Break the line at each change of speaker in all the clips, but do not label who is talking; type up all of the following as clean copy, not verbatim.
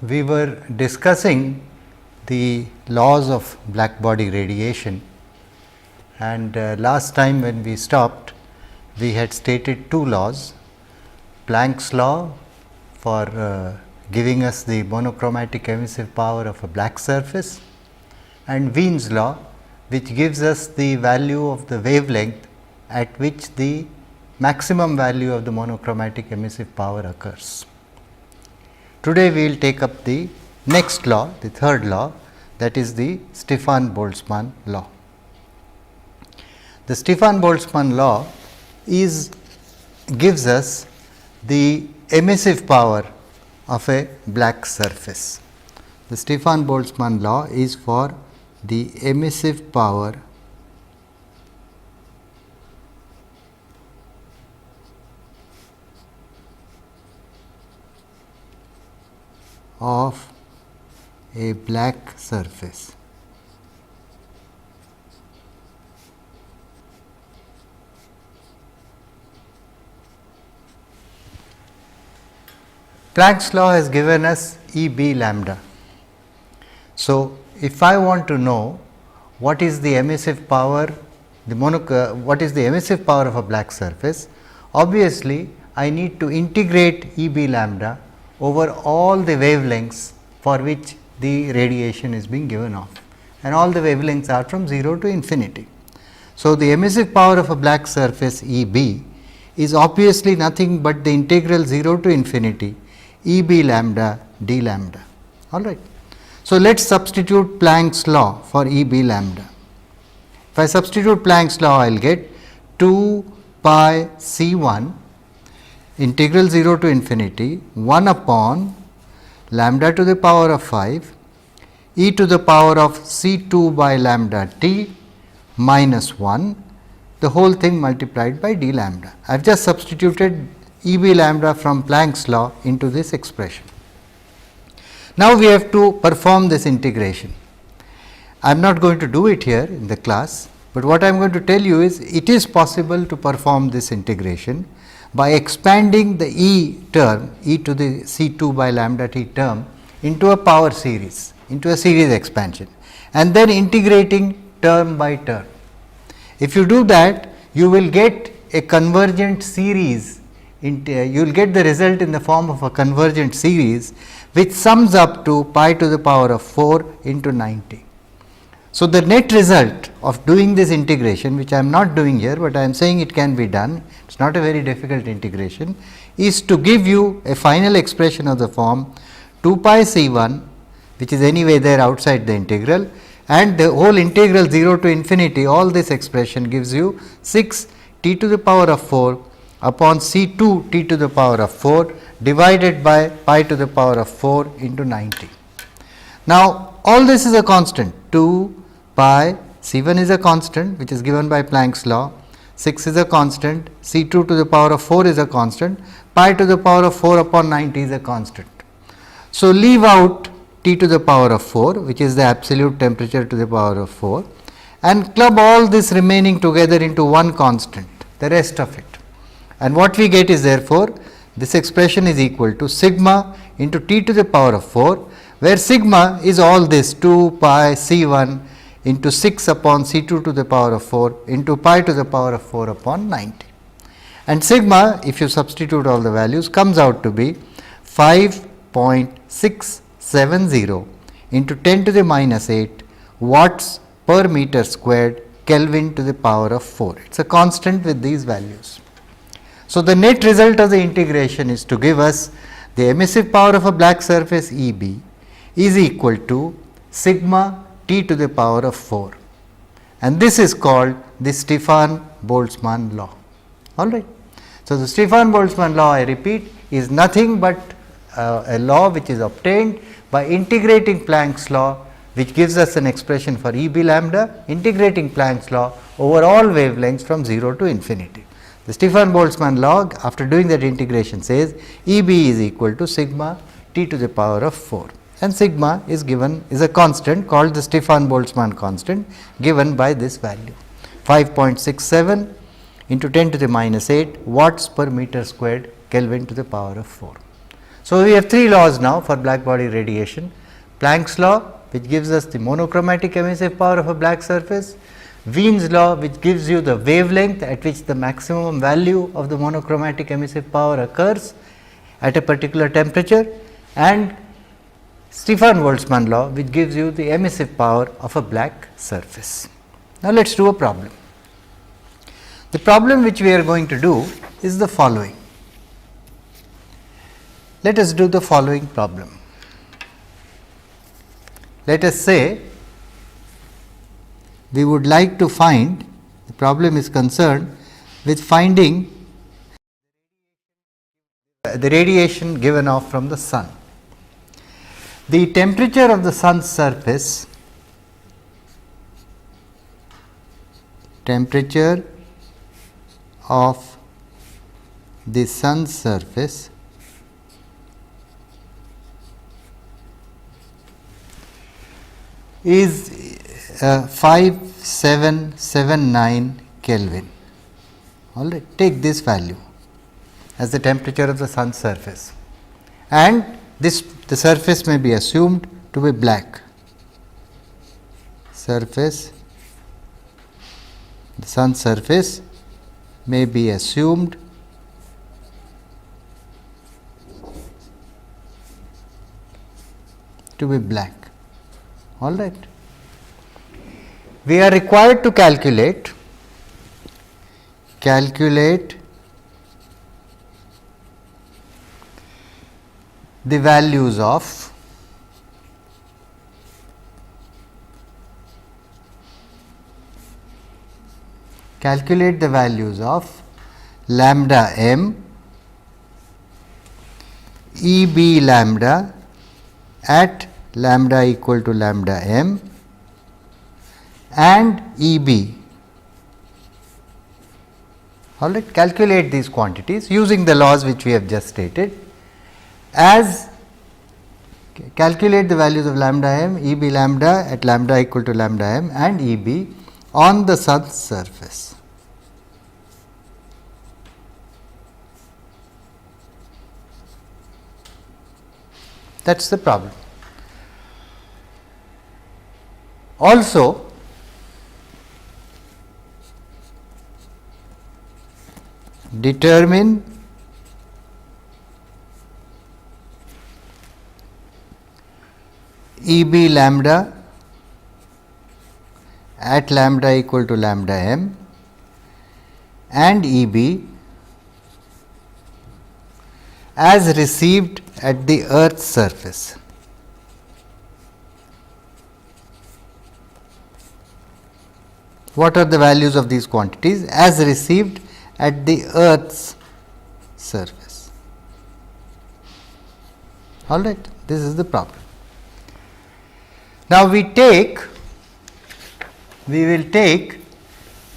We were discussing the laws of black body radiation, and last time when we stopped, we had stated two laws: Planck's law for giving us the monochromatic emissive power of a black surface, and Wien's law, which gives us the value of the wavelength at which the maximum value of the monochromatic emissive power occurs. Today, we will take up the next law, the third law, that is the Stefan-Boltzmann law. The Stefan-Boltzmann law gives us the emissive power of a black surface. The Stefan-Boltzmann law is for the emissive power of a black surface. Planck's law has given us E b lambda. So, if I want to know what is the emissive power, what is the emissive power of a black surface, obviously I need to integrate E b lambda over all the wavelengths for which the radiation is being given off, and all the wavelengths are from 0 to infinity. So, the emissive power of a black surface E b is obviously nothing but the integral 0 to infinity E b lambda d lambda. All right. So, let us substitute Planck's law for E b lambda. If I substitute Planck's law, I will get 2 pi C 1 integral 0 to infinity 1 upon lambda to the power of 5 e to the power of C 2 by lambda t minus 1, the whole thing multiplied by d lambda. I have just substituted E b lambda from Planck's law into this expression. Now, we have to perform this integration. I am not going to do it here in the class, but what I am going to tell you is it is possible to perform this integration by expanding the E term, e to the C 2 by lambda t term, into a power series, into a series expansion, and then integrating term by term. If you do that, you will get a convergent series, you will get the result in the form of a convergent series, which sums up to pi to the power of 4 into 90. So, the net result of doing this integration, which I am not doing here, but I am saying it can be done, it is not a very difficult integration, is to give you a final expression of the form 2 pi C 1, which is anyway there outside the integral, and the whole integral 0 to infinity, all this expression gives you 6 t to the power of 4 upon C 2 t to the power of 4 divided by pi to the power of 4 into 90. Now, all this is a constant, 2 pi C 1 is a constant, which is given by Planck's law, 6 is a constant, C 2 to the power of 4 is a constant, pi to the power of 4 upon 90 is a constant. So, leave out T to the power of 4, which is the absolute temperature to the power of 4, and club all this remaining together into one constant, the rest of it. And what we get is, therefore, this expression is equal to sigma into T to the power of 4, where sigma is all this 2 pi C 1 into 6 upon C 2 to the power of 4 into pi to the power of 4 upon 90. And sigma, if you substitute all the values, comes out to be 5.670 into 10 to the minus 8 watts per meter squared Kelvin to the power of 4. It is a constant with these values. So, the net result of the integration is to give us the emissive power of a black surface E b is equal to sigma t to the power of 4, and this is called the Stefan-Boltzmann law. All right. So, the Stefan-Boltzmann law, I repeat, is nothing but a law which is obtained by integrating Planck's law, which gives us an expression for E b lambda, integrating Planck's law over all wavelengths from 0 to infinity. The Stefan-Boltzmann law, after doing that integration, says E b is equal to sigma t to the power of 4, and sigma is a constant called the Stefan-Boltzmann constant, given by this value 5.67 into 10 to the minus 8 watts per meter squared Kelvin to the power of 4. So, we have three laws now for black body radiation: Planck's law, which gives us the monochromatic emissive power of a black surface; Wien's law, which gives you the wavelength at which the maximum value of the monochromatic emissive power occurs at a particular temperature; and Stefan Boltzmann law, which gives you the emissive power of a black surface. Now, let us do a problem. The problem which we are going to do is the following. Let us do the following problem. Let us say we would like to find, the problem is concerned with finding the radiation given off from the sun. The temperature of the sun's surface, temperature of the sun's surface is 5779 Kelvin. All right, take this value as the temperature of the sun's surface, and the surface may be assumed to be black. The sun's surface may be assumed to be black. All right. We are required to calculate the values of lambda m, EB lambda at lambda equal to lambda m, and EB. All right, calculate these quantities using the laws which we have just stated. Calculate the values of lambda m, EB lambda at lambda equal to lambda m, and EB on the sun's surface. That is the problem. Also, determine EB lambda at lambda equal to lambda m and EB as received at the earth's surface. What are the values of these quantities as received at the earth's surface? All right, this is the problem. Now, we will take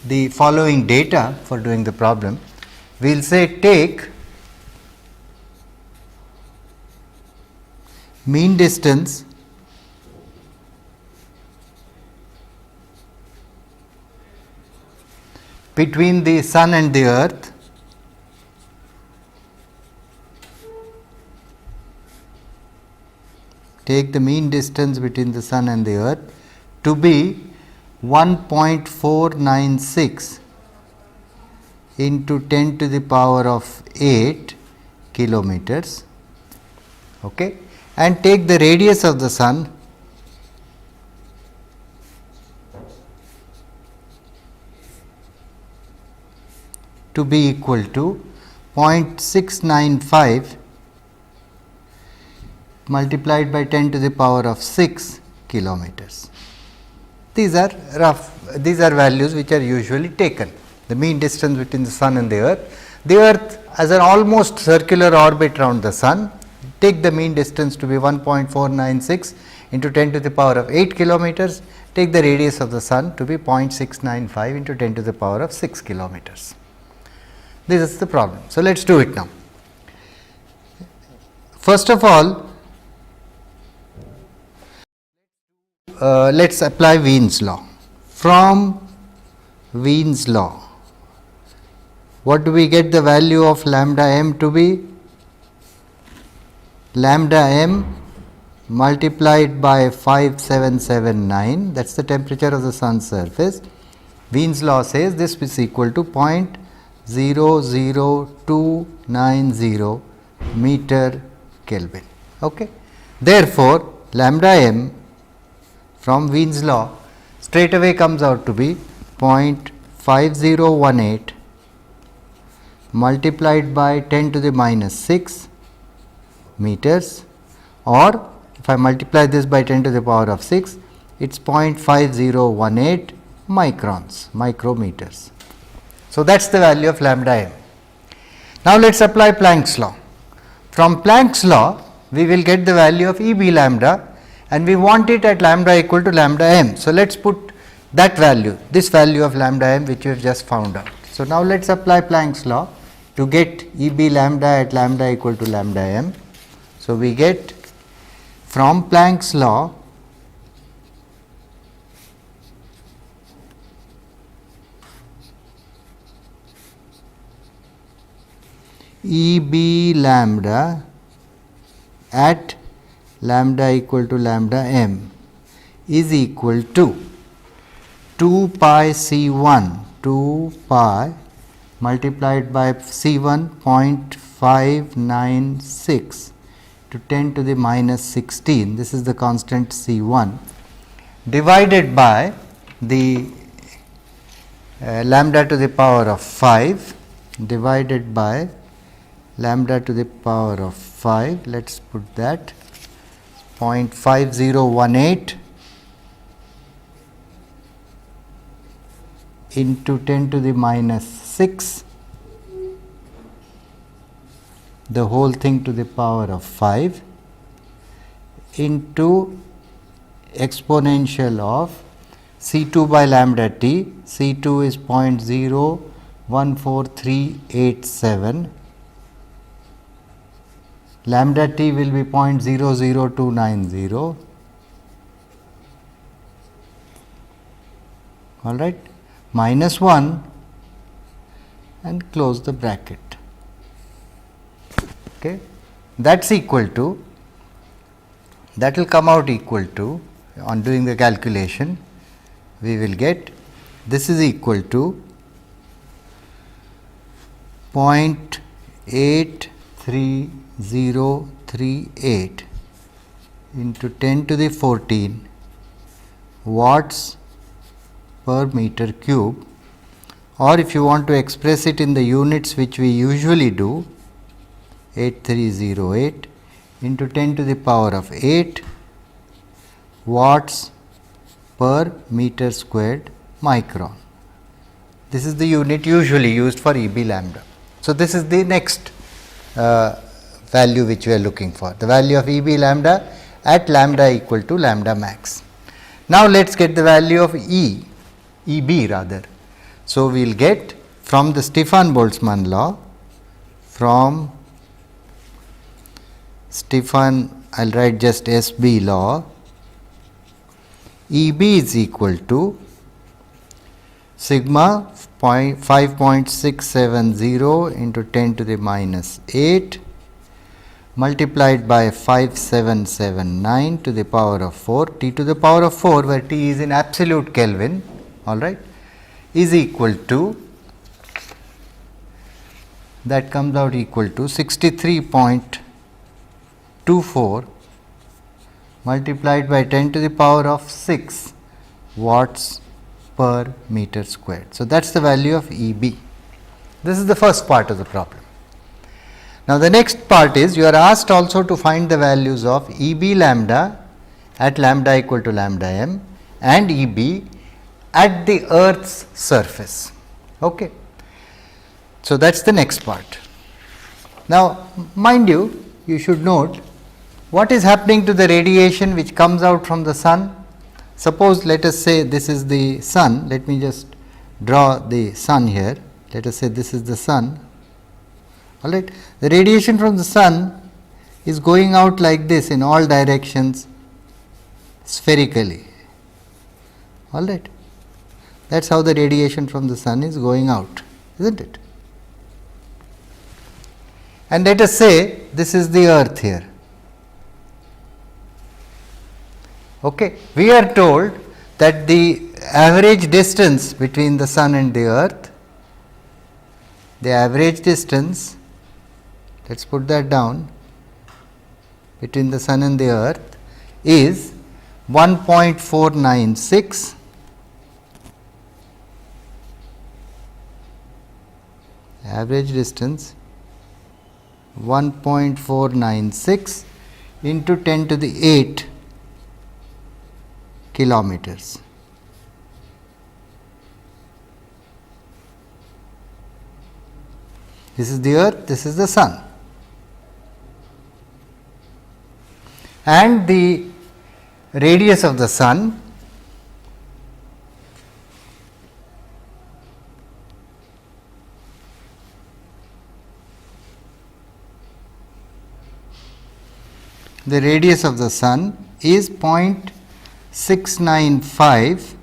the following data for doing the problem. We will say take mean distance between the sun and the earth take the mean distance between the sun and the earth to be 1.496 into 10 to the power of 8 kilometers, okay, and take the radius of the sun to be equal to 0.695 multiplied by 10 to the power of 6 kilometers. These are values which are usually taken, the mean distance between the sun and the earth. The earth has an almost circular orbit around the sun. Take the mean distance to be 1.496 into 10 to the power of 8 kilometers. Take the radius of the sun to be 0.695 into 10 to the power of 6 kilometers. This is the problem. So, let us do it now. First of all, let us apply Wien's law. From Wien's law, what do we get the value of lambda m to be? lambda m multiplied by 5779, that is the temperature of the sun's surface. Wien's law says this is equal to 0.00290 meter Kelvin. Okay. Therefore, lambda m from Wien's law straight away comes out to be 0.5018 multiplied by 10 to the minus 6 meters, or if I multiply this by 10 to the power of 6, it is 0.5018 microns, micrometers. So, that is the value of lambda m. Now, let us apply Planck's law. From Planck's law, we will get the value of E b lambda, and we want it at lambda equal to lambda m. So, let us put that value, this value of lambda m which we have just found out. So, now let us apply Planck's law to get E b lambda at lambda equal to lambda m. So, we get from Planck's law E b lambda at lambda equal to lambda m is equal to 2 pi C1, 2 pi multiplied by C1 0.596 to 10 to the minus 16, this is the constant C1, divided by the lambda to the power of 5, divided by lambda to the power of 5, let us put that 0.5018 into 10 to the minus 6, the whole thing to the power of 5 into exponential of C2 by lambda t, C2 is 0.014387, lambda t will be 0.00290, all right, minus 1 and close the bracket. Okay. That is equal to, that will come out equal to, on doing the calculation, we will get this is equal to 0.83038 into 10 to the 14 watts per meter cube, or if you want to express it in the units which we usually do, 8308 into 10 to the power of 8 watts per meter squared micron. This is the unit usually used for E b lambda. So, this is the next value which we are looking for, the value of E b lambda at lambda equal to lambda max. Now, let us get the value of E b rather. So, we will get from the Stefan-Boltzmann law, from Stefan, I will write just S b law, E b is equal to sigma 5.670 into 10 to the minus 8 multiplied by 5779 to the power of 4, t to the power of 4 where t is in absolute Kelvin, all right, is equal to, that comes out equal to 63.24 multiplied by 10 to the power of 6 watts per meter squared. So, that is the value of E b. This is the first part of the problem. Now, the next part is you are asked also to find the values of E b lambda at lambda equal to lambda m and E b at the earth's surface. Okay. So, that is the next part. Now, mind you, you should note what is happening to the radiation which comes out from the sun. Suppose let us say this is the sun, let me just draw the sun here, let us say this is the sun, all right. The radiation from the sun is going out like this in all directions spherically, all right. That is how the radiation from the sun is going out, isn't it? And let us say this is the earth here, Okay. We are told that the average distance between the sun and the earth, the average distance, let us put that down, between the sun and the earth is 1.496 average distance 1.496 into 10 to the 8 kilometers. This is the earth, this is the sun, and the radius of the sun is 0.695.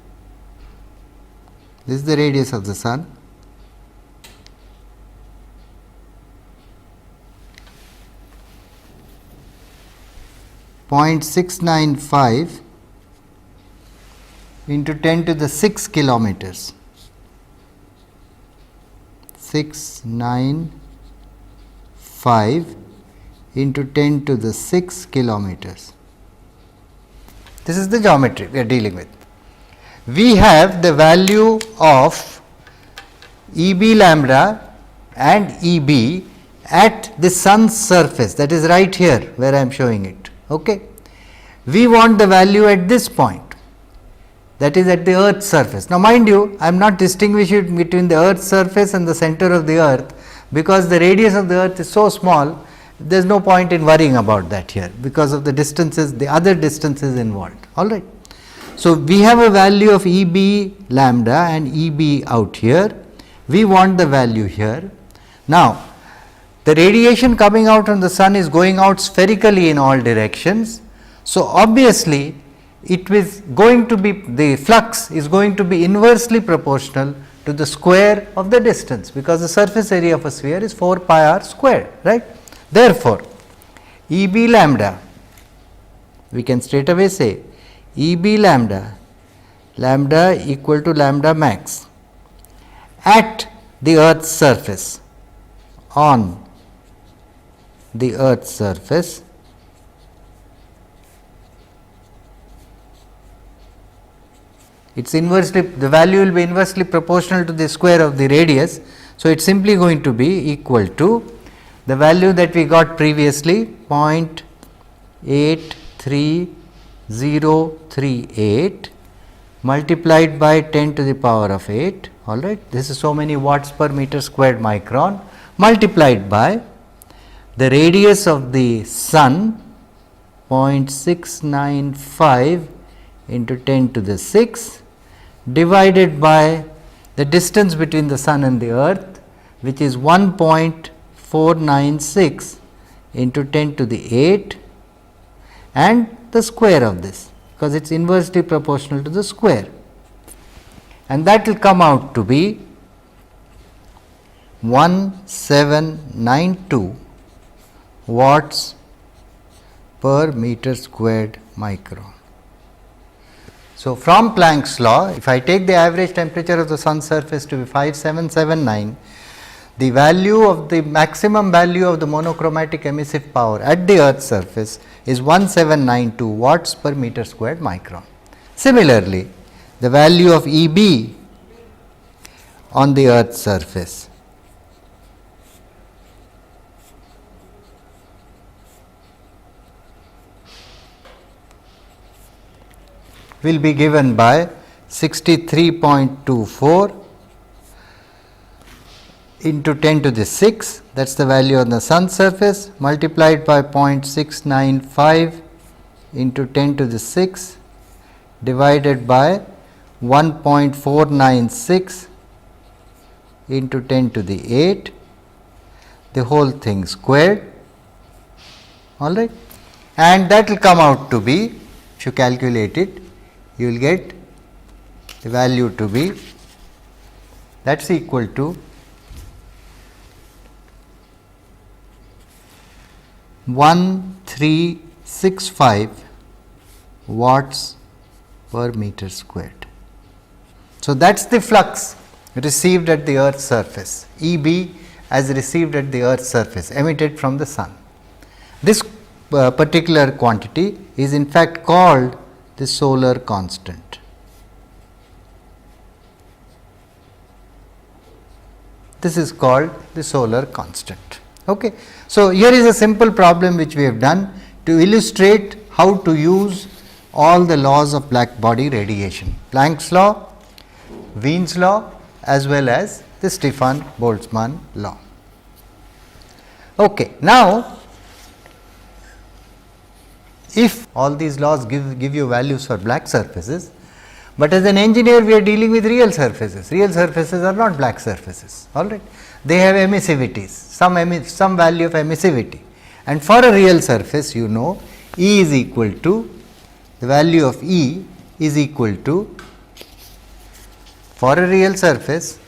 This is the radius of the sun. Point 695 into 10 to the 6 kilometers. 695 into 10 to the 6 kilometers. This is the geometry we are dealing with. We have the value of EB lambda and EB at the sun's surface, that is right here where I am showing it. Okay. We want the value at this point, that is at the earth's surface. Now, mind you, I am not distinguishing between the earth's surface and the center of the earth, because the radius of the earth is so small, there is no point in worrying about that here, because of the distances, the other distances involved. All right. So, we have a value of EB lambda and EB out here. We want the value here. Now, the radiation coming out from the sun is going out spherically in all directions. So, obviously, it is going to be, the flux is going to be inversely proportional to the square of the distance, because the surface area of a sphere is 4 pi r squared, right. Therefore, EB lambda, we can straight away say EB lambda, lambda equal to lambda max at the earth's surface, on the earth's surface, it's inversely, the value will be inversely proportional to the square of the radius. So, it's simply going to be equal to the value that we got previously, 0.83038 multiplied by 10 to the power of 8, all right. This is so many watts per meter squared micron, multiplied by the radius of the sun, 0.695 into 10 to the 6, divided by the distance between the sun and the earth, which is 1.496 into 10 to the 8, and the square of this, because it is inversely proportional to the square, and that will come out to be 1792 watts per meter squared micron. So, from Planck's law, if I take the average temperature of the sun's surface to be 5779, the value of the maximum value of the monochromatic emissive power at the earth's surface is 1792 watts per meter squared micron. Similarly, the value of EB on the earth's surface will be given by 63.24 into 10 to the 6, that is the value on the sun's surface, multiplied by 0.695 into 10 to the 6 divided by 1.496 into 10 to the 8, the whole thing squared, all right, and that will come out to be, if you calculate it, you will get the value to be, that is equal to 1365 watts per meter squared. So, that is the flux received at the earth's surface, E b as received at the earth's surface emitted from the sun. This particular quantity is in fact called the solar constant. This is called the solar constant. Okay. So, here is a simple problem which we have done to illustrate how to use all the laws of black body radiation, Planck's law, Wien's law as well as the Stefan-Boltzmann law. Okay. Now, if all these laws give you values for black surfaces, but as an engineer we are dealing with real surfaces. Real surfaces are not black surfaces, all right. They have emissivities, some value of emissivity, and for a real surface you know E is equal to, the value of E is equal to, for a real surface,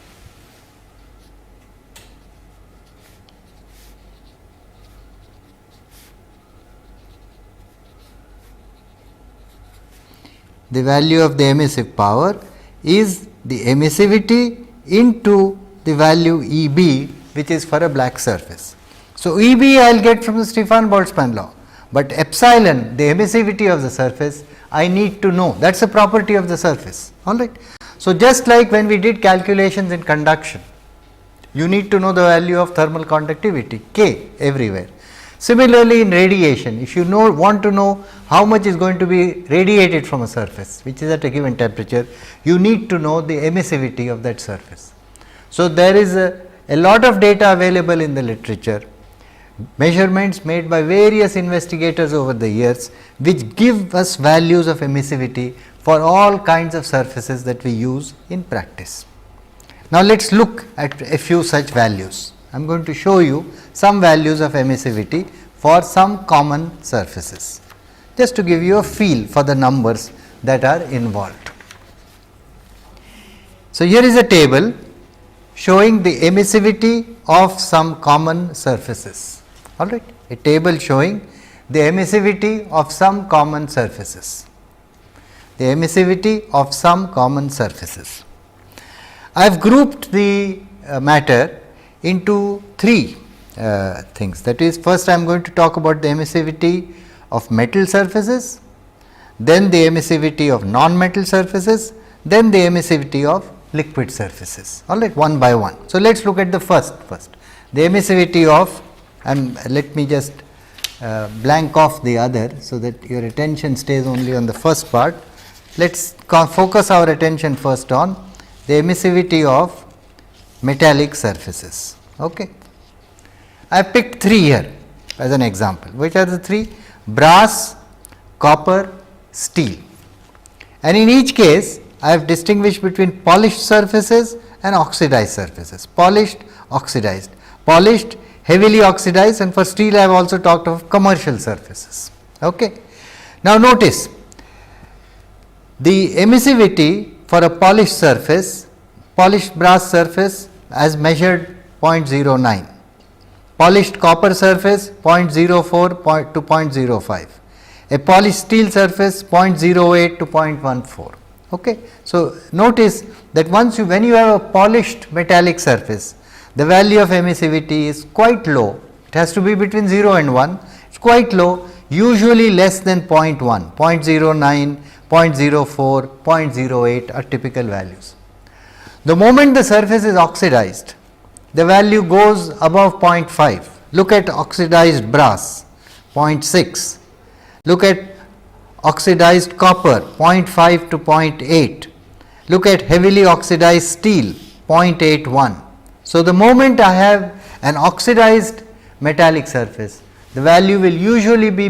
the value of the emissive power is the emissivity into the value E b, which is for a black surface. So, E b I will get from the Stefan-Boltzmann law, but epsilon, the emissivity of the surface, I need to know, that is a property of the surface, all right. So, just like when we did calculations in conduction, you need to know the value of thermal conductivity K everywhere. Similarly, in radiation, if you want to know how much is going to be radiated from a surface which is at a given temperature, you need to know the emissivity of that surface. So, there is a lot of data available in the literature, measurements made by various investigators over the years, which give us values of emissivity for all kinds of surfaces that we use in practice. Now, let us look at a few such values. I am going to show you some values of emissivity for some common surfaces, just to give you a feel for the numbers that are involved. So, here is a table showing the emissivity of some common surfaces, all right, a table showing the emissivity of some common surfaces, the emissivity of some common surfaces. I have grouped the matter into three things, that is, first I am going to talk about the emissivity of metal surfaces, then the emissivity of non-metal surfaces, then the emissivity of liquid surfaces, all right, one by one. So, let us look at the first, the emissivity of, and let me just blank off the other, so that your attention stays only on the first part. Let us focus our attention first on the emissivity of metallic surfaces. Okay. I have picked three here as an example. Which are the three? Brass, copper, steel, and in each case I have distinguished between polished surfaces and oxidized surfaces, polished, oxidized, polished, heavily oxidized, and for steel I have also talked of commercial surfaces. Okay. Now, notice the emissivity for a polished surface, polished brass surface as measured 0.09, polished copper surface 0.04 to 0.05, a polished steel surface 0.08 to 0.14. Okay. So, notice that when you have a polished metallic surface, the value of emissivity is quite low, it has to be between 0 and 1, it is quite low, usually less than 0.1, 0.09, 0.04, 0.08 are typical values. The moment the surface is oxidized, the value goes above 0.5. Look at oxidized brass 0.6, look at oxidized copper 0.5 to 0.8, look at heavily oxidized steel 0.81. So, the moment I have an oxidized metallic surface, the value will usually be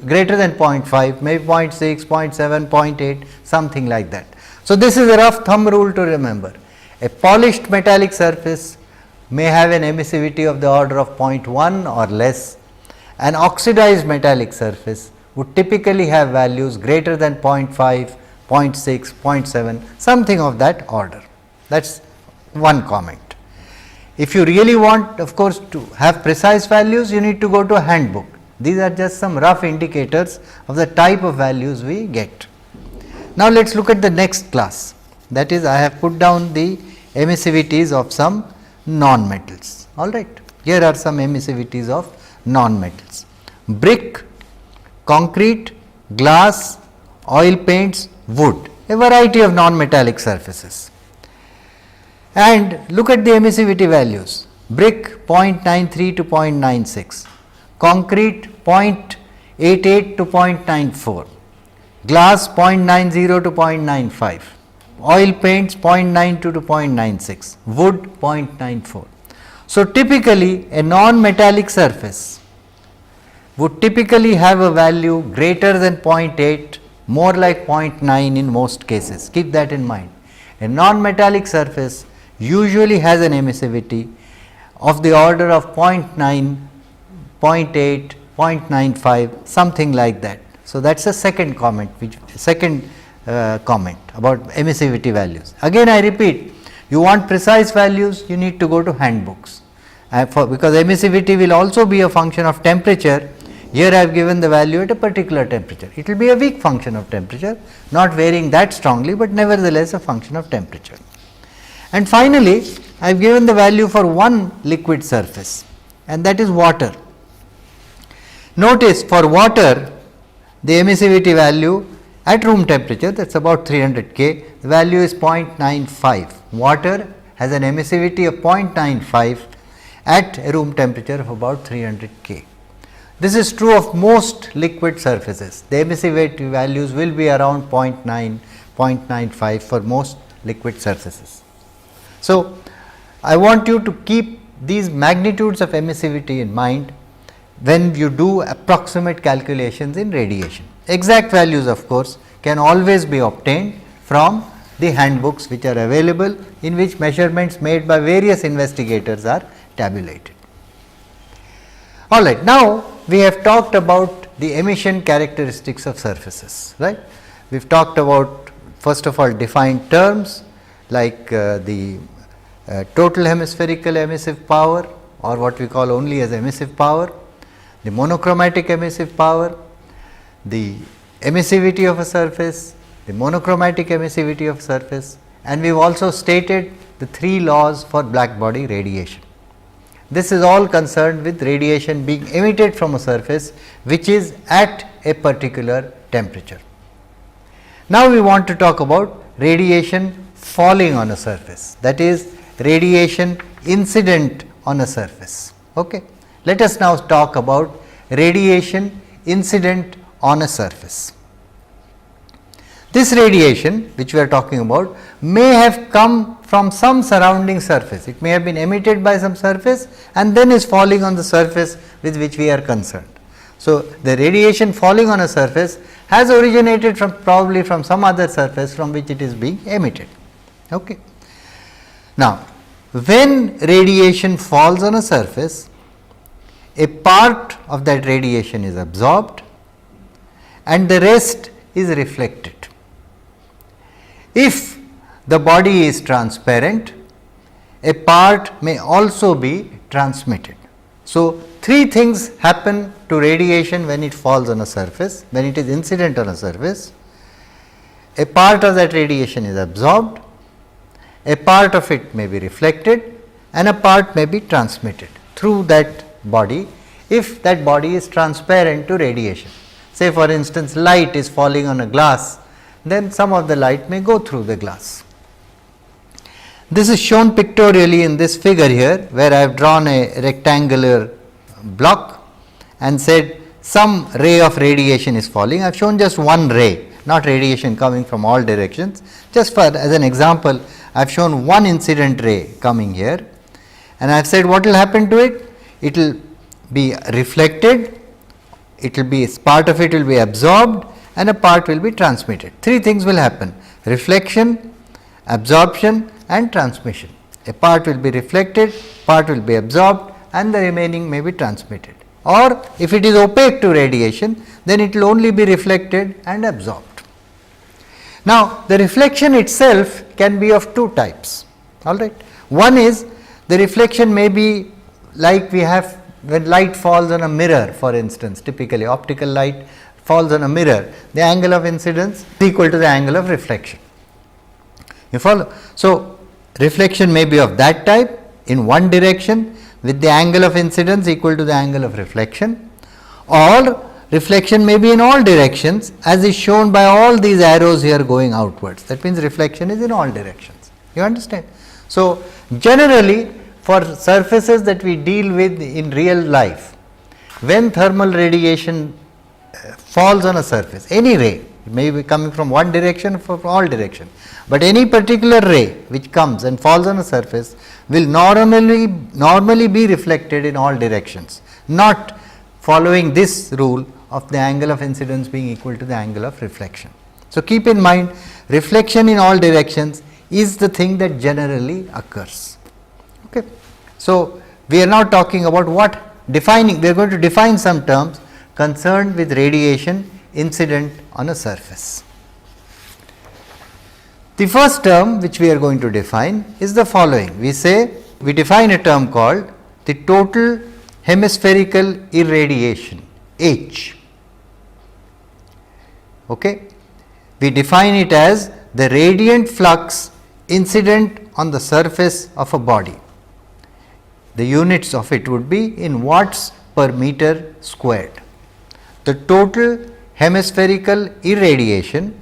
greater than 0.5, maybe 0.6, 0.7, 0.8, something like that. So, this is a rough thumb rule to remember. A polished metallic surface may have an emissivity of the order of 0.1 or less. An oxidized metallic surface would typically have values greater than 0.5, 0.6, 0.7, something of that order. That is one comment. If you really want, of course, to have precise values, you need to go to a handbook. These are just some rough indicators of the type of values we get. Now, let us look at the next class, that is I have put down the emissivities of some non-metals. All right. Here are some emissivities of non-metals: brick, concrete, glass, oil paints, wood, a variety of non-metallic surfaces. And look at the emissivity values: brick 0.93 to 0.96, concrete 0.88 to 0.94, glass 0.90 to 0.95, oil paints 0.92 to 0.96, wood 0.94. So, typically a non-metallic surface would typically have a value greater than 0.8, more like 0.9 in most cases. Keep that in mind. A non-metallic surface usually has an emissivity of the order of 0.9, 0.8, 0.95, something like that. So, that is a second comment, comment about emissivity values. Again I repeat, you want precise values, you need to go to handbooks, because emissivity will also be a function of temperature. Here I have given the value at a particular temperature. It will be a weak function of temperature, not varying that strongly, but nevertheless a function of temperature. And finally, I have given the value for one liquid surface, and that is water. Notice for water, the emissivity value at room temperature, that is about 300 K, the value is 0.95. Water has an emissivity of 0.95 at a room temperature of about 300 K. This is true of most liquid surfaces. The emissivity values will be around 0.9, 0.95 for most liquid surfaces. So, I want you to keep these magnitudes of emissivity in mind when you do approximate calculations in radiation. Exact values of course can always be obtained from the handbooks which are available, in which measurements made by various investigators are tabulated. All right. Now, we have talked about the emission characteristics of surfaces, right. We have talked about first of all defined terms like the total hemispherical emissive power, or what we call only as emissive power, the monochromatic emissive power, the emissivity of a surface, the monochromatic emissivity of surface, and we have also stated the three laws for black body radiation. This is all concerned with radiation being emitted from a surface which is at a particular temperature. Now, we want to talk about radiation falling on a surface, that is radiation incident on a surface. Okay. Let us now talk about radiation incident on a surface. This radiation which we are talking about may have come from some surrounding surface. It may have been emitted by some surface and then is falling on the surface with which we are concerned. So, the radiation falling on a surface has originated from probably from some other surface from which it is being emitted. Okay. Now, when radiation falls on a surface, a part of that radiation is absorbed and the rest is reflected. If the body is transparent, a part may also be transmitted. So, three things happen to radiation when it falls on a surface, when it is incident on a surface. A part of that radiation is absorbed, a part of it may be reflected, and a part may be transmitted through that body, if that body is transparent to radiation. Say for instance, light is falling on a glass, then some of the light may go through the glass. This is shown pictorially in this figure here, where I have drawn a rectangular block and said some ray of radiation is falling. I have shown just one ray, not radiation coming from all directions. Just for as an example, I have shown one incident ray coming here, and I have said what will happen to it? It will be reflected, it will be part of it will be absorbed, and a part will be transmitted. Three things will happen: reflection, absorption, and transmission. A part will be reflected, part will be absorbed, and the remaining may be transmitted. Or if it is opaque to radiation, then it will only be reflected and absorbed. Now, the reflection itself can be of two types. All right. One is the reflection may be like we have when light falls on a mirror, for instance, typically optical light falls on a mirror, the angle of incidence is equal to the angle of reflection. You follow? So, reflection may be of that type in one direction with the angle of incidence equal to the angle of reflection, or reflection may be in all directions as is shown by all these arrows here going outwards. That means, reflection is in all directions. You understand? So, generally for surfaces that we deal with in real life, when thermal radiation falls on a surface, any ray, it may be coming from one direction from all direction, but any particular ray which comes and falls on a surface will normally be reflected in all directions, not following this rule of the angle of incidence being equal to the angle of reflection. So, keep in mind, reflection in all directions is the thing that generally occurs. Okay. So, we are now talking about we are going to define some terms concerned with radiation incident on a surface. The first term which we are going to define is the following. We define a term called the total hemispherical irradiation, H. Okay. We define it as the radiant flux incident on the surface of a body. The units of it would be in watts per meter squared. The total hemispherical irradiation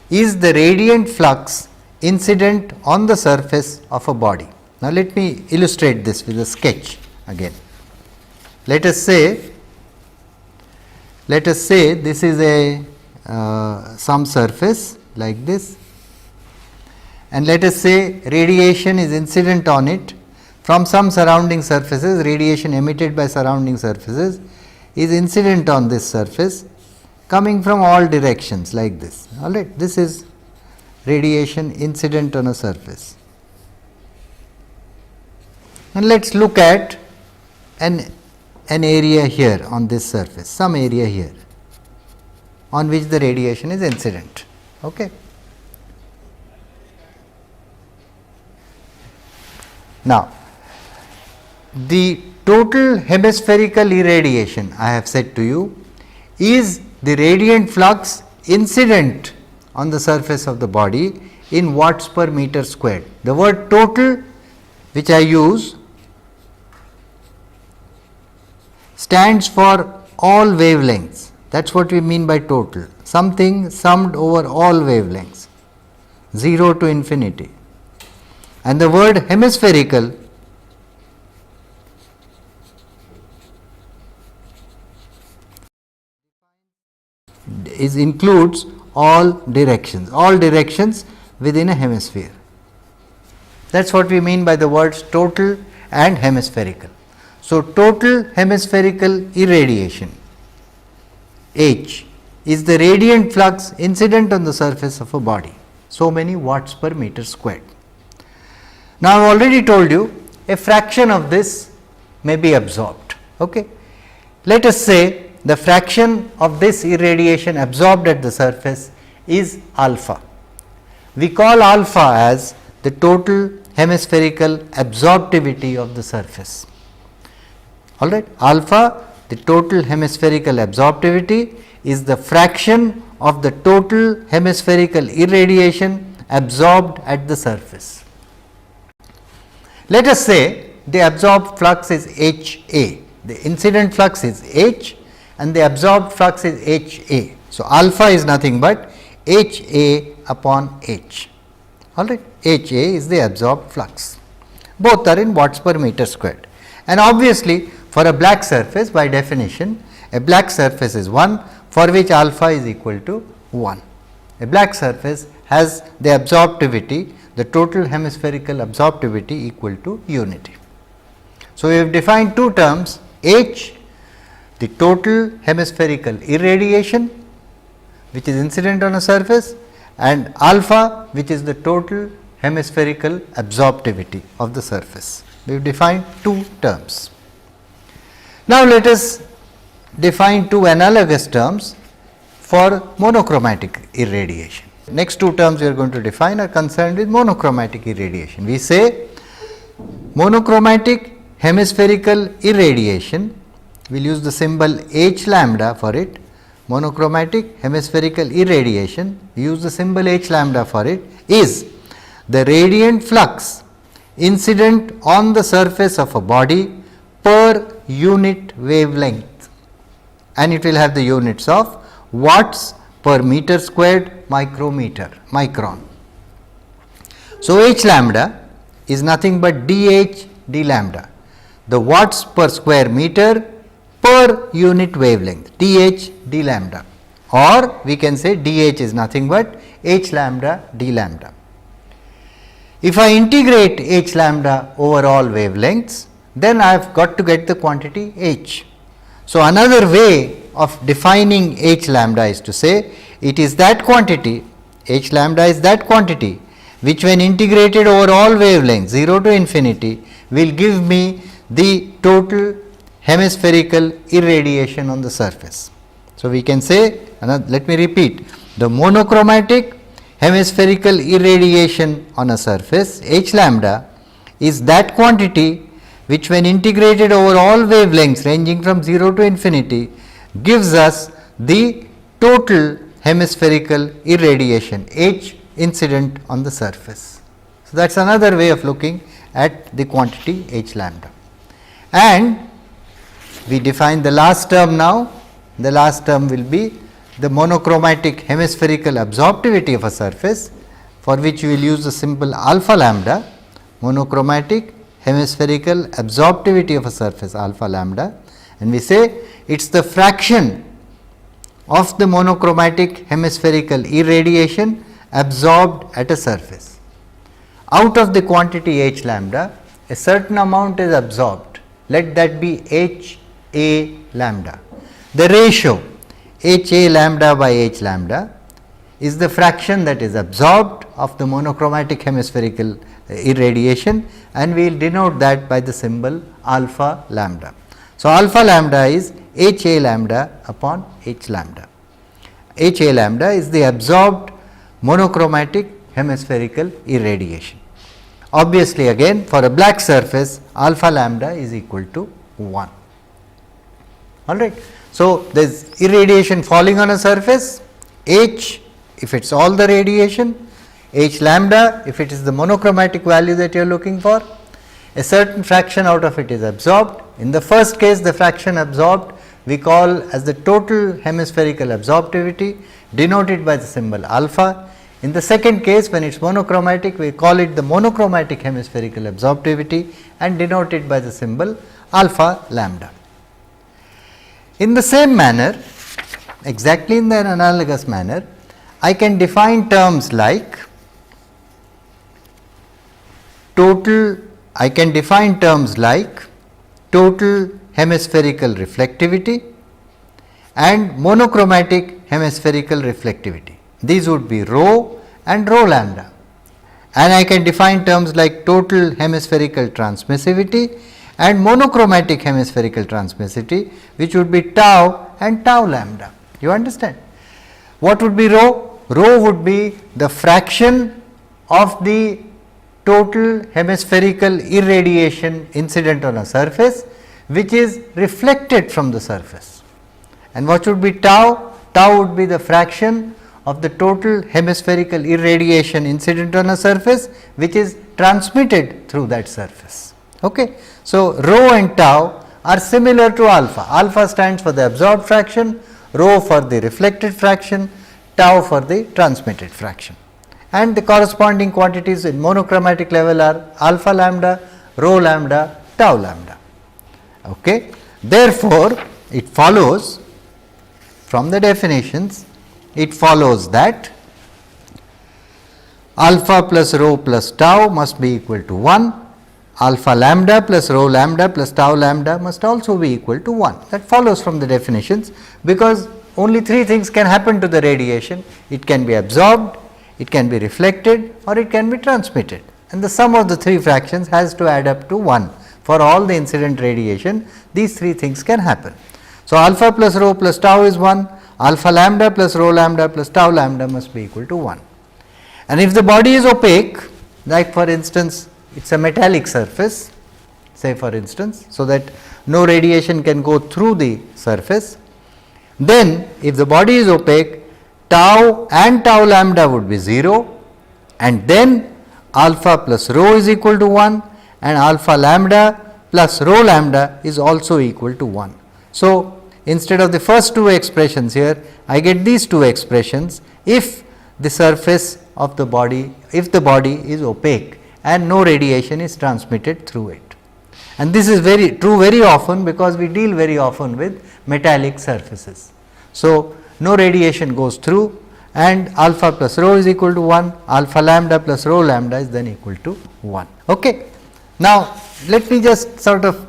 is the radiant flux incident on the surface of a body. Now, let me illustrate this with a sketch again. Let us say this is a some surface like this, and let us say radiation is incident on it from some surrounding surfaces. Radiation emitted by surrounding surfaces is incident on this surface coming from all directions like this. All right, this is radiation incident on a surface. And let us look at an area here on this surface, some area here on which the radiation is incident. Okay. Now, the total hemispherical irradiation, I have said to you, is the radiant flux incident on the surface of the body in watts per meter squared. The word total which I use stands for all wavelengths. That is what we mean by total, something summed over all wavelengths, 0 to infinity. And the word hemispherical includes all directions within a hemisphere. That is what we mean by the words total and hemispherical. So, total hemispherical irradiation, H, is the radiant flux incident on the surface of a body, so many watts per meter squared. Now, I have already told you a fraction of this may be absorbed. Okay. Let us say the fraction of this irradiation absorbed at the surface is alpha. We call alpha as the total hemispherical absorptivity of the surface. All right. Alpha, the total hemispherical absorptivity, is the fraction of the total hemispherical irradiation absorbed at the surface. Let us say the absorbed flux is H A, the incident flux is H and the absorbed flux is H A. So, alpha is nothing but H A upon H. All right. H A is the absorbed flux. Both are in watts per meter squared. And obviously, for a black surface, by definition, a black surface is 1 for which alpha is equal to 1. A black surface has the absorptivity, the total hemispherical absorptivity equal to unity. So, we have defined two terms, H, the total hemispherical irradiation which is incident on a surface, and alpha, which is the total hemispherical absorptivity of the surface. We have defined two terms. Now, let us define two analogous terms for monochromatic irradiation. Next two terms we are going to define are concerned with monochromatic irradiation. We say monochromatic hemispherical irradiation, we will use the symbol H lambda for it, monochromatic hemispherical irradiation, we use the symbol H lambda for it, is the radiant flux incident on the surface of a body per unit wavelength, and it will have the units of watts per meter squared micron. So, H lambda is nothing but dH d lambda, the watts per square meter per unit wavelength, dH d lambda, or we can say dH is nothing but H lambda d lambda. If I integrate H lambda over all wavelengths, then I have got to get the quantity H. So, another way of defining H lambda is to say it is that quantity, H lambda is that quantity which when integrated over all wavelengths 0 to infinity will give me the total hemispherical irradiation on the surface. So, we can say, let me repeat, the monochromatic hemispherical irradiation on a surface H lambda is that quantity which when integrated over all wavelengths ranging from 0 to infinity gives us the total hemispherical irradiation H incident on the surface. So, that is another way of looking at the quantity H lambda. And we define the last term now. The last term will be the monochromatic hemispherical absorptivity of a surface, for which we will use the symbol alpha lambda, monochromatic hemispherical absorptivity of a surface alpha lambda, and we say it is the fraction of the monochromatic hemispherical irradiation absorbed at a surface. Out of the quantity H lambda, a certain amount is absorbed, let that be H A lambda. The ratio H A lambda by H lambda is the fraction that is absorbed of the monochromatic hemispherical irradiation, and we will denote that by the symbol alpha lambda. So, alpha lambda is H A lambda upon H lambda. H A lambda is the absorbed monochromatic hemispherical irradiation. Obviously, again for a black surface alpha lambda is equal to 1. All right. So, there is irradiation falling on a surface, H if it is all the radiation, H lambda if it is the monochromatic value that you are looking for, a certain fraction out of it is absorbed. In the first case, the fraction absorbed we call as the total hemispherical absorptivity, denoted by the symbol alpha. In the second case, when it is monochromatic, we call it the monochromatic hemispherical absorptivity and denoted by the symbol alpha lambda. In the same manner, exactly in an analogous manner, I can define terms like total hemispherical reflectivity and monochromatic hemispherical reflectivity. These would be rho and rho lambda, and I can define terms like total hemispherical transmissivity and monochromatic hemispherical transmissivity, which would be tau and tau lambda. You understand? What would be rho? Rho would be the fraction of the total hemispherical irradiation incident on a surface which is reflected from the surface. And what would be tau? Tau would be the fraction of the total hemispherical irradiation incident on a surface which is transmitted through that surface. Okay. So, rho and tau are similar to alpha. Alpha stands for the absorbed fraction, rho for the reflected fraction, tau for the transmitted fraction, and the corresponding quantities in monochromatic level are alpha lambda, rho lambda, tau lambda. Okay. Therefore, it follows from the definitions, it follows that alpha plus rho plus tau must be equal to 1, alpha lambda plus rho lambda plus tau lambda must also be equal to 1. That follows from the definitions, because only three things can happen to the radiation. It can be absorbed, it can be reflected, or it can be transmitted, and the sum of the three fractions has to add up to 1. For all the incident radiation, these three things can happen. So, alpha plus rho plus tau is 1, alpha lambda plus rho lambda plus tau lambda must be equal to 1. And if the body is opaque, like for instance, it is a metallic surface, say for instance, so that no radiation can go through the surface. Then if the body is opaque, tau and tau lambda would be 0, and then alpha plus rho is equal to 1, and alpha lambda plus rho lambda is also equal to 1. So, instead of the first two expressions here, I get these two expressions if the surface of the body, if the body is opaque and no radiation is transmitted through it. And this is very true very often, because we deal very often with metallic surfaces. So, no radiation goes through, and alpha plus rho is equal to 1, alpha lambda plus rho lambda is then equal to 1. Okay. Now, let me just sort of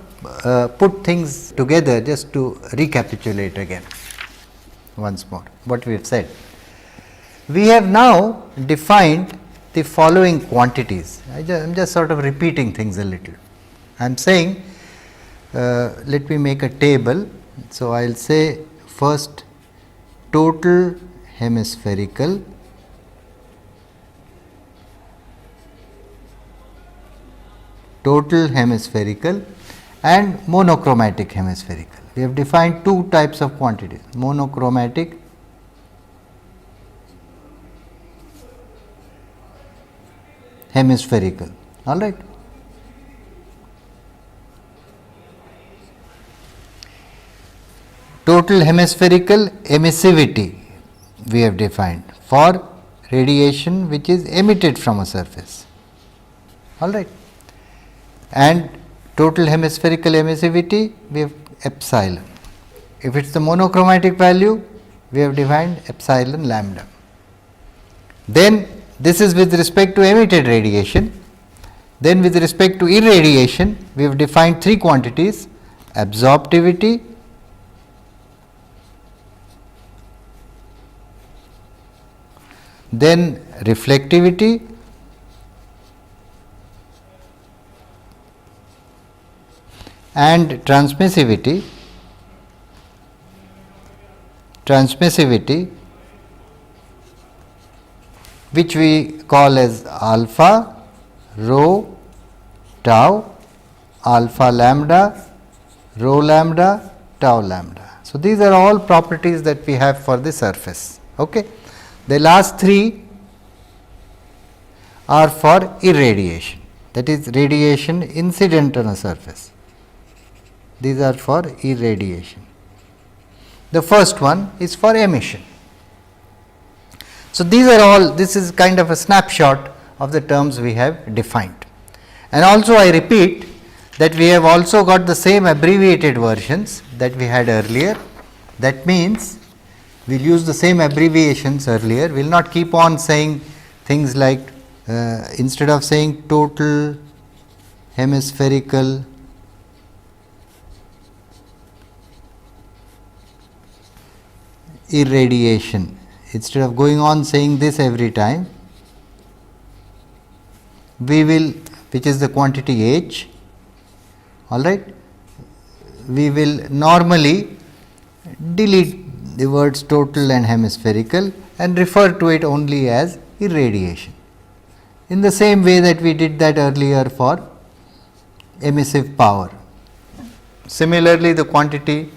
put things together just to recapitulate again once more what we have said. We have now defined the following quantities. I am just sort of repeating things a little. I am saying, let me make a table. So, I will say first total hemispherical, and monochromatic hemispherical. We have defined two types of quantities, monochromatic hemispherical, all right. Total hemispherical emissivity we have defined for radiation which is emitted from a surface, all right. And total hemispherical emissivity we have epsilon. If it is the monochromatic value, we have defined epsilon lambda. Then this is with respect to emitted radiation. Then with respect to irradiation, we have defined three quantities: absorptivity, then reflectivity, and transmissivity, which we call as alpha, rho, tau, alpha lambda, rho lambda, tau lambda. So, these are all properties that we have for the surface. Okay. The last three are for irradiation, that is radiation incident on a surface. These are for irradiation. The first one is for emission. So, these are all, this is kind of a snapshot of the terms we have defined. And also I repeat that we have also got the same abbreviated versions that we had earlier. That means, we will use the same abbreviations earlier, we will not keep on saying things like instead of saying total hemispherical irradiation, instead of going on saying this every time, we will, which is the quantity H, all right, we will normally delete the words total and hemispherical and refer to it only as irradiation, in the same way that we did that earlier for emissive power. Similarly, the quantity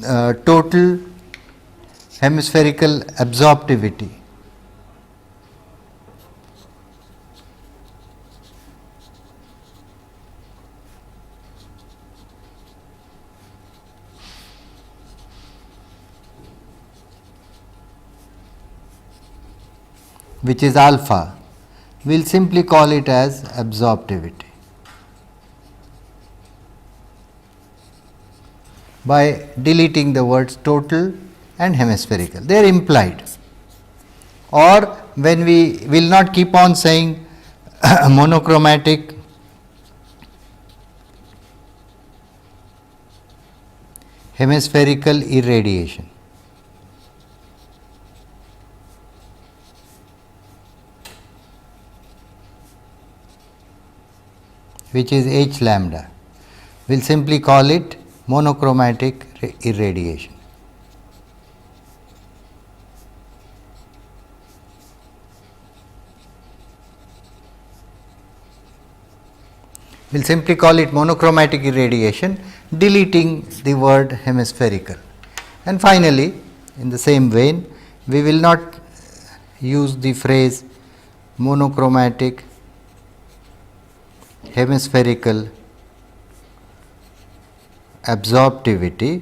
total hemispherical absorptivity, which is alpha, we will simply call it as absorptivity. By deleting the words total and hemispherical, they are implied. Or when we will not keep on saying monochromatic hemispherical irradiation, which is H lambda, we will simply call it monochromatic irradiation. we will simply call it monochromatic irradiation, deleting the word hemispherical. And finally, in the same vein, we will not use the phrase monochromatic hemispherical absorptivity,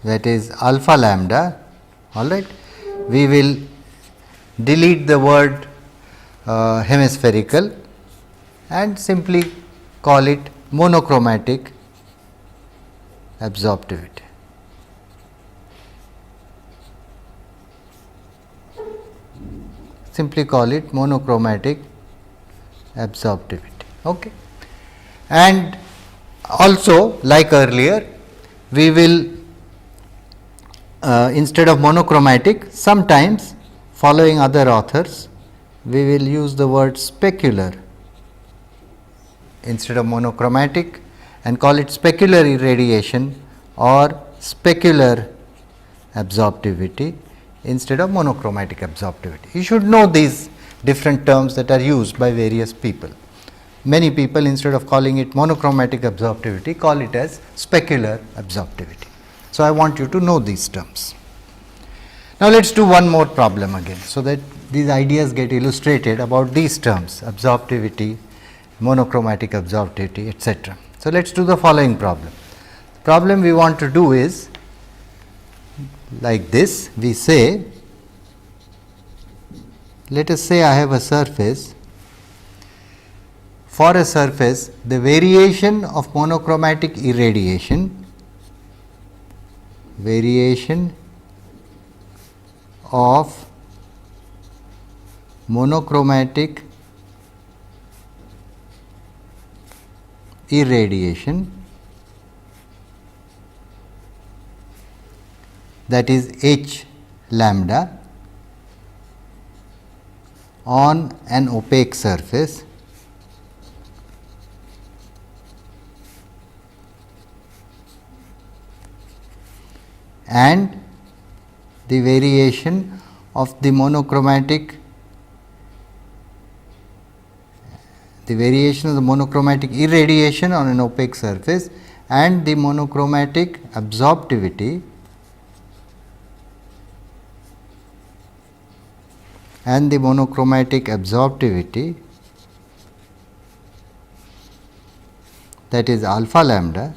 that is alpha lambda. All right, we will delete the word hemispherical and simply call it monochromatic absorptivity. Simply call it monochromatic absorptivity. Okay. And also, like earlier, we will instead of monochromatic, sometimes following other authors, we will use the word specular instead of monochromatic and call it specular irradiation or specular absorptivity instead of monochromatic absorptivity. You should know these different terms that are used by various people. Many people, instead of calling it monochromatic absorptivity, call it as specular absorptivity. So, I want you to know these terms. Now, let us do one more problem again, so that these ideas get illustrated about these terms, absorptivity, monochromatic absorptivity, etc. So, let us do the following problem. The problem we want to do is like this. We say, let us say I have a surface. For a surface, the variation of monochromatic irradiation, of monochromatic irradiation, that is H lambda, on an opaque surface and the variation of the monochromatic irradiation on an opaque surface and the monochromatic absorptivity that is alpha lambda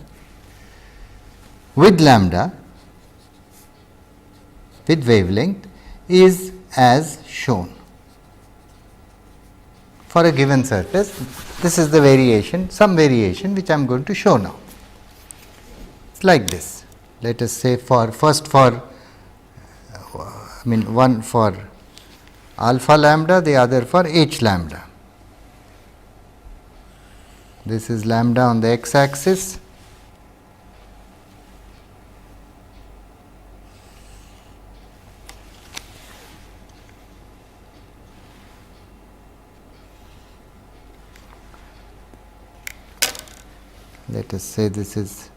with lambda with wavelength is as shown. For a given surface, this is the variation, some variation which I am going to show now. It's like this. Let us say one for alpha lambda, the other for H lambda. This is lambda on the x axis, let us say this is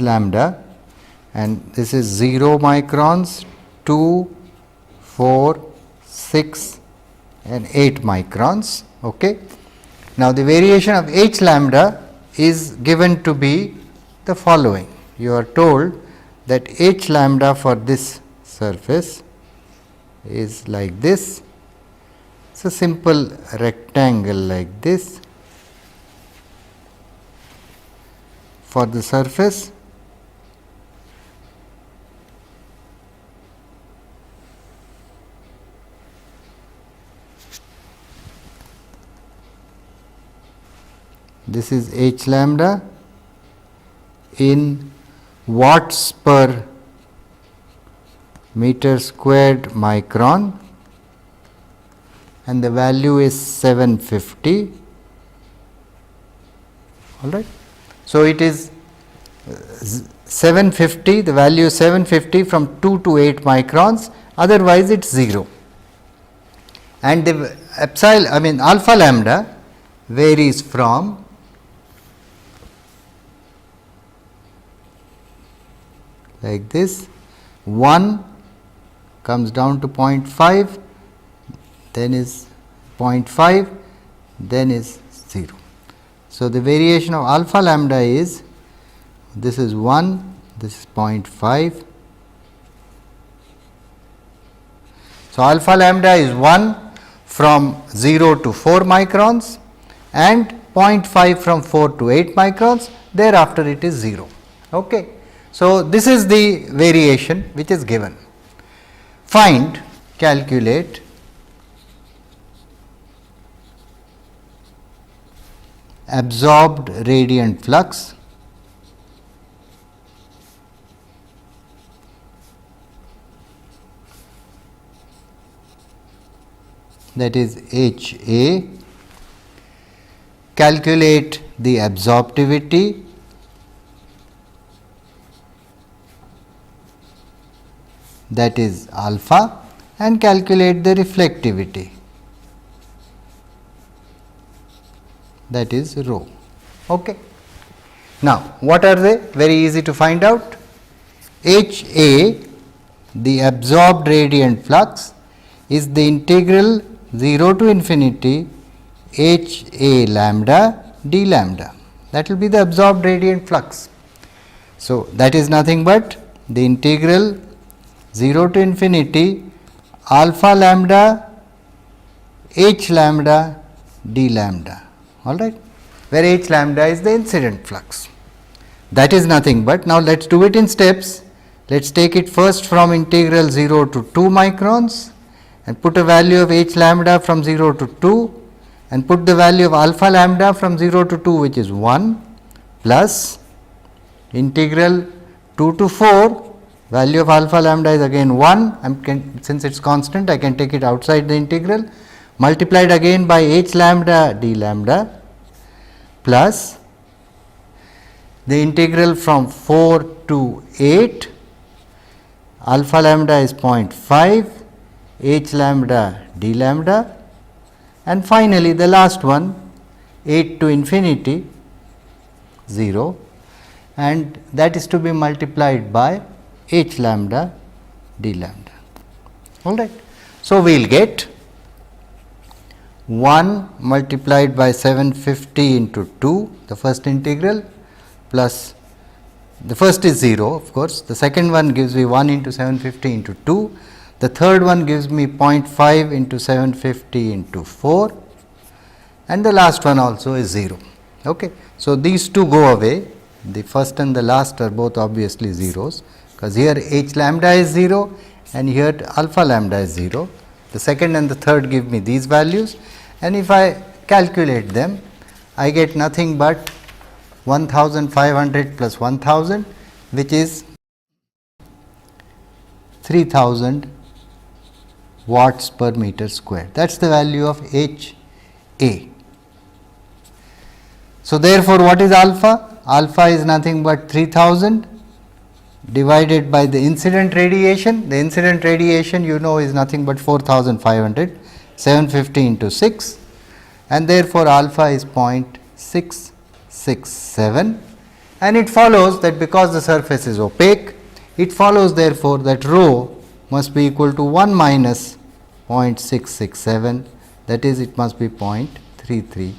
lambda and this is 0 microns, 2, 4, 6 and 8 microns. Okay. Now, the variation of H lambda is given to be the following. You are told that H lambda for this surface is like this. It's a simple rectangle like this for the surface. This is H lambda in watts per meter squared micron and the value is 750. All right. So, it is 750, the value is 750 from 2 to 8 microns, otherwise it is 0. And the alpha lambda varies from like this, 1 comes down to 0.5, then is 0.5, then is 0. So, the variation of alpha lambda is, this is 1, this is 0.5. So, alpha lambda is 1 from 0 to 4 microns and 0.5 from 4 to 8 microns, thereafter it is 0. Okay. So, this is the variation which is given. Find, calculate absorbed radiant flux that is H A, calculate the absorptivity that is alpha and calculate the reflectivity that is rho. Okay. Now, what are they? Very easy to find out. H A, the absorbed radiant flux, is the integral 0 to infinity H A lambda d lambda. That will be the absorbed radiant flux. So, that is nothing but the integral 0 to infinity alpha lambda H lambda d lambda, all right, where H lambda is the incident flux. That is nothing but, now let us do it in steps. Let us take it first from integral 0 to 2 microns and put a value of H lambda from 0 to 2 and put the value of alpha lambda from 0 to 2, which is 1, plus integral 2 to 4, value of alpha lambda is again 1, since it is constant I can take it outside the integral, multiplied again by H lambda d lambda, plus the integral from 4 to 8, alpha lambda is 0.5, H lambda d lambda, and finally, the last one 8 to infinity 0, and that is to be multiplied by H lambda d lambda, all right. So, we will get 1 multiplied by 750 into 2, the first integral, plus the first is 0 of course, the second one gives me 1 into 750 into 2, the third one gives me 0.5 into 750 into 4, and the last one also is 0. Okay. So, these two go away, the first and the last are both obviously zeros, because here H lambda is 0 and here alpha lambda is 0. The second and the third give me these values, and if I calculate them, I get nothing but 1500 plus 1000, which is 3000 watts per meter square. That is the value of H A. So, therefore, what is alpha? Alpha is nothing but 3000 divided by the incident radiation. The incident radiation you know is nothing but 4500, 750 into 6, and therefore, alpha is 0.667, and it follows that because the surface is opaque, it follows therefore that rho must be equal to 1 minus 0.667, that is it must be 0.333.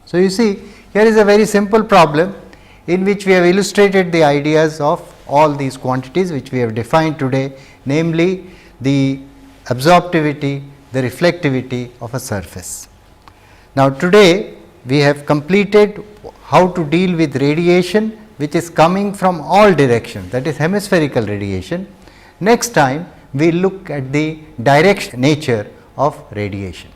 So, you see here is a very simple problem in which we have illustrated the ideas of all these quantities which we have defined today, namely the absorptivity, the reflectivity of a surface. Now, today we have completed how to deal with radiation which is coming from all directions, that is hemispherical radiation. Next time we will look at the direct nature of radiation.